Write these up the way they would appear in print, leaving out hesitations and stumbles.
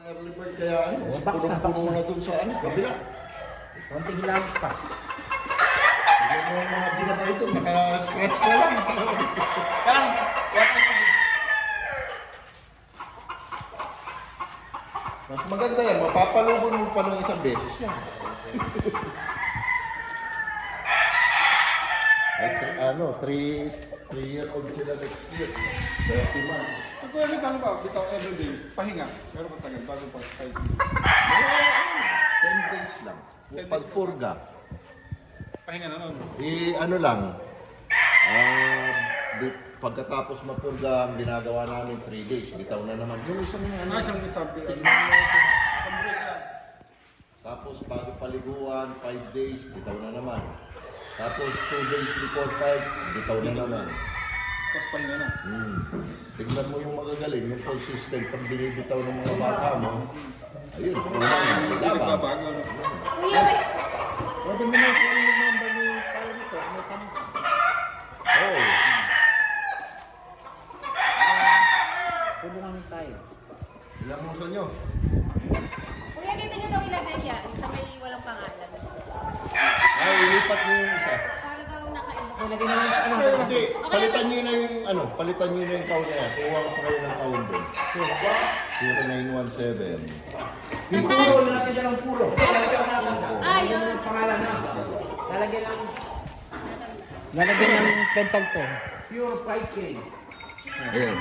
early bird kaya ano, box na, punong-puno na dun sa ano, kabila. Konting hilamos pa. Yung mga binaba ito, naka-scratch na lang. Mas maganda yan, mapapalubon mo pa ng isang beses yan. Ay, 3-year-old sila next year. 30 months. Kung bitaw ba, bitaw everyday, pahinga. Pero matagal, bago pa 5 years. 10 days lang. Pagpurga. Pahinga na nun. Ano lang, pagkatapos mapurga, ang ginagawa namin 3 days. Bitaw na naman. Yung isang ano. Siyang sabi. Tapos bago paliguan, 5 days, bitaw na naman. Tapos 2 days before 5, bitaw na naman. Tapos pahinga na. Tignan mo yung magagaling, yung consistent pag binibitaw ng mga bata mo. Ayun, unang Hindi laban. nagbabago, no? Pwede mo na kung yung number ni Paolo nito. May tanong ka. Oo. Tulungan tayo. Ilang mo sa inyo? Kuya, ganito nyo daw ilagay yan sa may walang pangalan. Ay, ilipat nyo yung isa. Para daw nakaiba. Lagyan na lang sa ano. Hindi, palitan nyo na yung palitan nyo na yung count na yan. Kuha ko kayo ng count doon. 0917. Yung puro, natin siya ng puro. Ah, yun. Yung pangalan na. Lalagyan ng pental pen. Pure 5K. Ayan.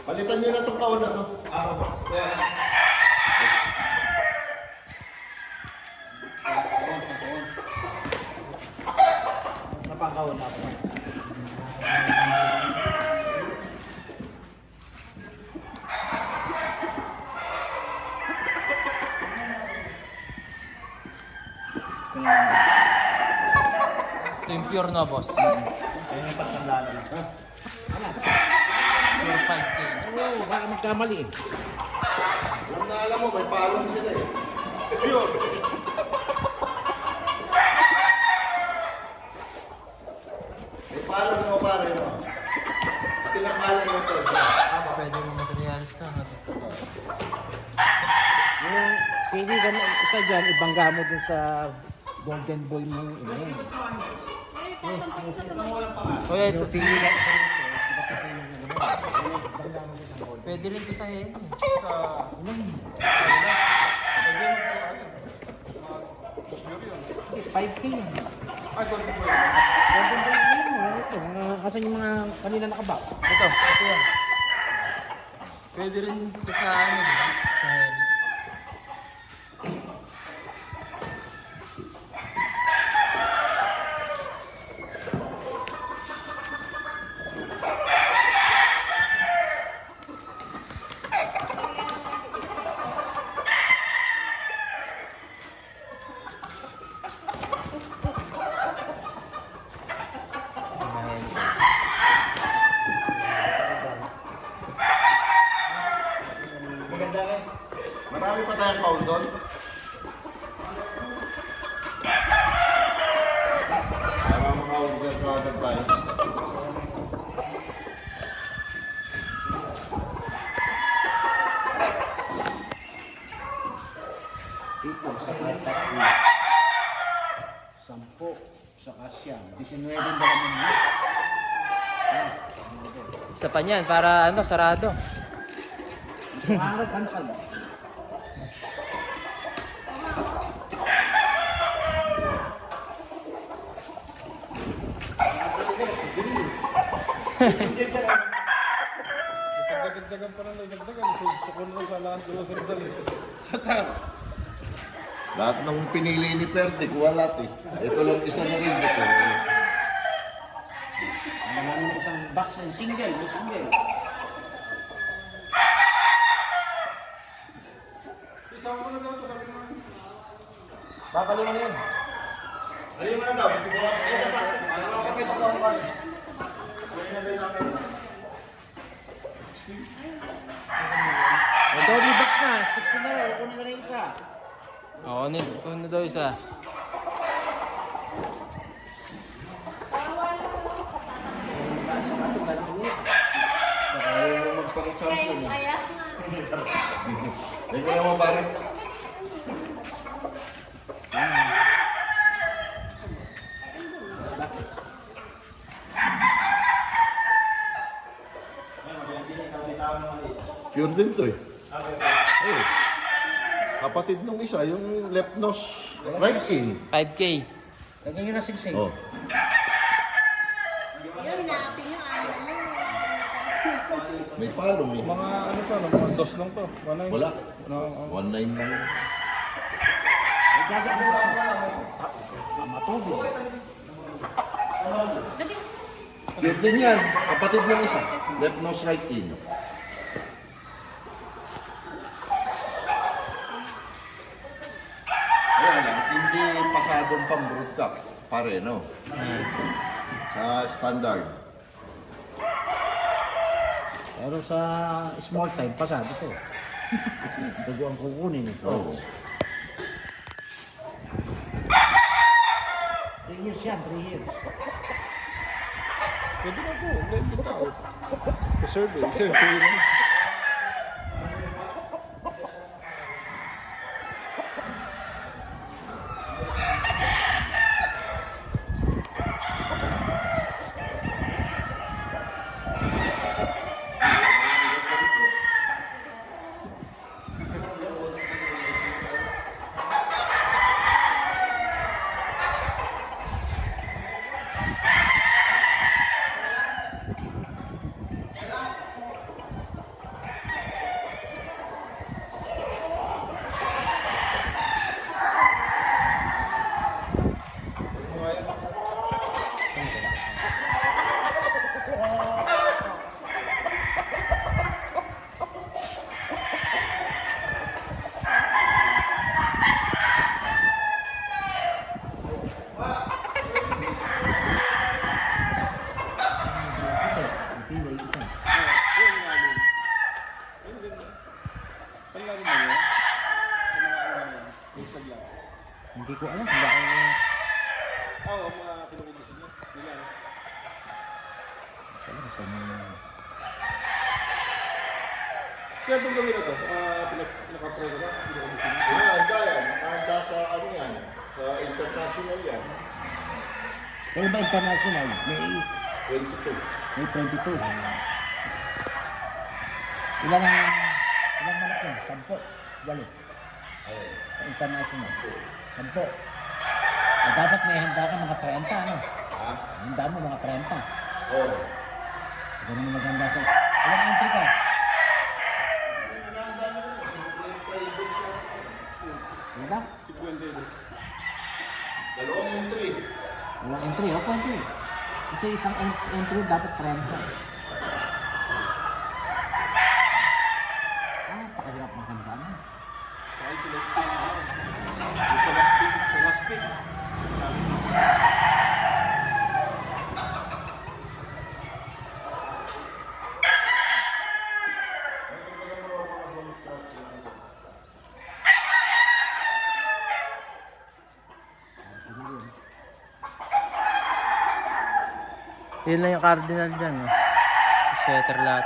Palitan nyo na itong count na to. Sa pangkawan ako. Ito yung pure na, boss. Kaya yung pagkandala na. Pure 5K. Oo, baka magkamali eh. Alam mo, may palong sila eh. May palong mo pare mo. Pinapalong mo to. Pwede mo materialis na. Yung pili ka na isa dyan, ibangga mo dun sa golden boy mo yung ina yun. Kuya, ito. Pili ka isa rin ito. Pwede rin ito sa hen. Sa... Hindi, 5K yan. Ay, golden boy. Golden boy mo yun. Ito, asan yung mga kanina nakabak? Ito yan. Pwede rin ito sa ano, di ba? Sa hen. Marami pa tayong count doon. Para maka-order ka agad tayo. Ito, sa kartas mo. 10, saka siya. 19 dalaman mo. Isa pa niyan, para ano, sarado. Isang araw, cancel. Dagdagan pa lang, dagdagan. Sukon mo sa lahat, sa taas. Lahat ng pinili ni Perde, kuha lahat eh. Ito lang isa na rin ito. Marami na isang box and single, may single. Isama mo na daw ito, sabi naman. Babali mo na yun. Double box na, 16 na rin, kunin ka na yung isa. Oo, ano daw isa. Sa matong na rin. Ayaw mo Tingnan mo pare. Pure din to eh. Eh. Kapatid nung isa, yung left nose, right in. 5K. Lagyan nyo na singsing. Oh. Yun, inaapin nyo, ayaw mo. May palong eh. Mga ano to, mga dos lang to. Wala. No, 1.9 lang. Gagawin mo lang. Matubig. Dati, Pure din yan. Kapatid nung isa. Left nose, right in. Ayan lang, hindi pasadong pang broadcast. Pare, no? Sa standard. Pero sa small time, pasado to. Dugo ang kukunin eh. Oo. 3 years yan, 3 years. pwede na to. Pwede na to. Reserve eh. Reserve. Pwede na. Pili, isa. Panlaro mo yun? Isag lang. Hindi ko alam kung bakit. Oo, mga kinukubusin niya. Nila. Alam sa mga... Kaya itong gawin na to, naka-pro ka ba? Kinukubusin niya. Nakahanda yan. Nakahanda sa ano yan. Sa international yan. Kaya ba international? May 22. 22. Ilang manok yun? 10? 8? Sa international. 10. Dapat may handa ka mga 30, ano? Ha? Handa mo mga 30. Oo. Ganun mo maganda sa... Ilang entry ka? Nakahanda mo yun. 52 yan. Handa? 50 days. Dalawang entry. Ilang entry? O, pwede. Kasi isang entry dapat 30. Ah, pakahirap maganda na. Kahit sila ito yung ano. Sa last week. Sa last week. Yun lang yung cardinal dyan. Oh. Sweater lahat.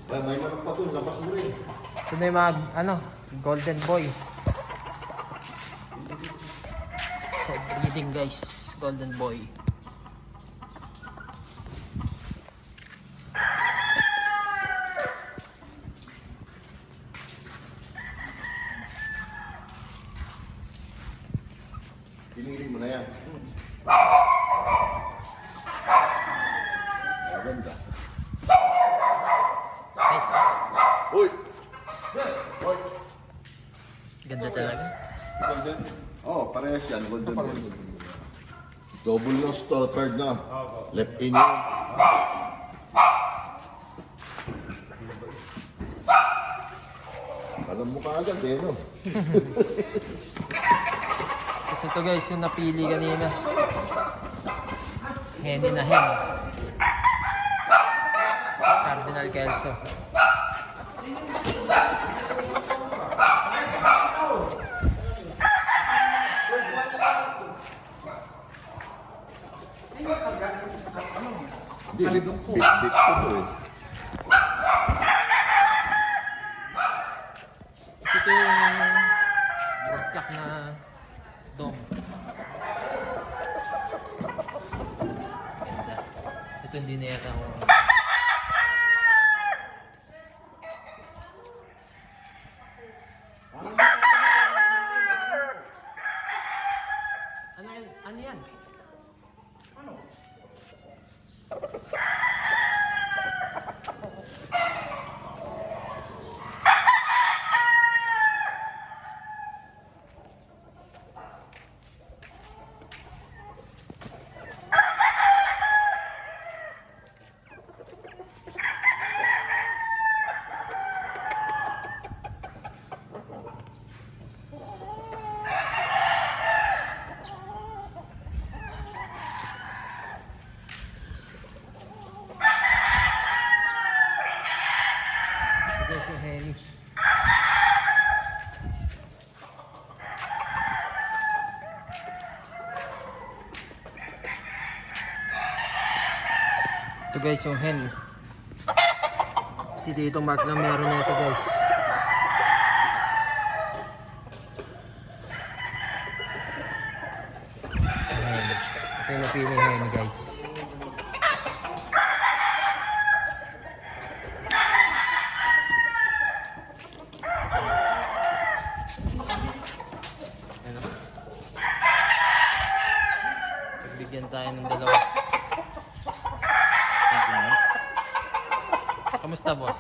Ay, may manok pa doon. Labas mo rin. Ito na yung mga, ano, golden boy. So, breeding guys, golden boy. Piniling mo na yan. Maganda. Nice. Uy! Uy! Ganda talaga. Golden. Oh, parehas yan. Golden Boy. Double nose to, third na. Left in yun. Alam mo ka agad eh, no? Kasi ito guys, yung napili kanina. Henny na hen. Cardinal Kelso. Hindi, bit ko to eh. Ito yung broadcast na dom. Ganda. Ito hindi na yata ako. Ano yan? Ano yan? Ito guys yung Henny. Ito guys yung hen. Si Tito Mark lang meron na ito guys. Ayan. Ito yung napili hen guys. Ano? Pagbigyan tayo ng dalawa. Kamusta boss?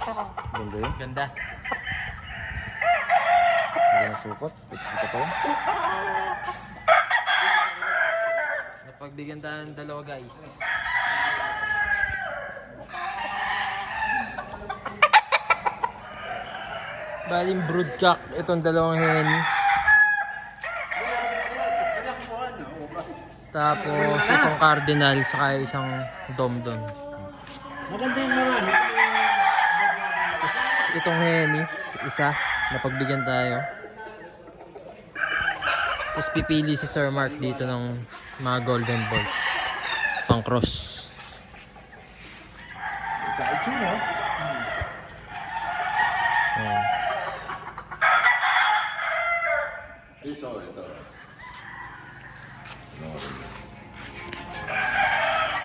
Ganda yun. Ganda. Ganda ng sukat. Ito pa yun. Napagbigyan tayo ng dalawa guys. Baling broodcock itong dalawang hen. Tapos itong cardinal saka isang dom doon. Maganda yung marami. Tapos itong henny, isa, napagbigyan tayo. Tapos pipili si Sir Mark dito ng mga golden ball. Pang cross. Sa ito mo. Ayan. Ito.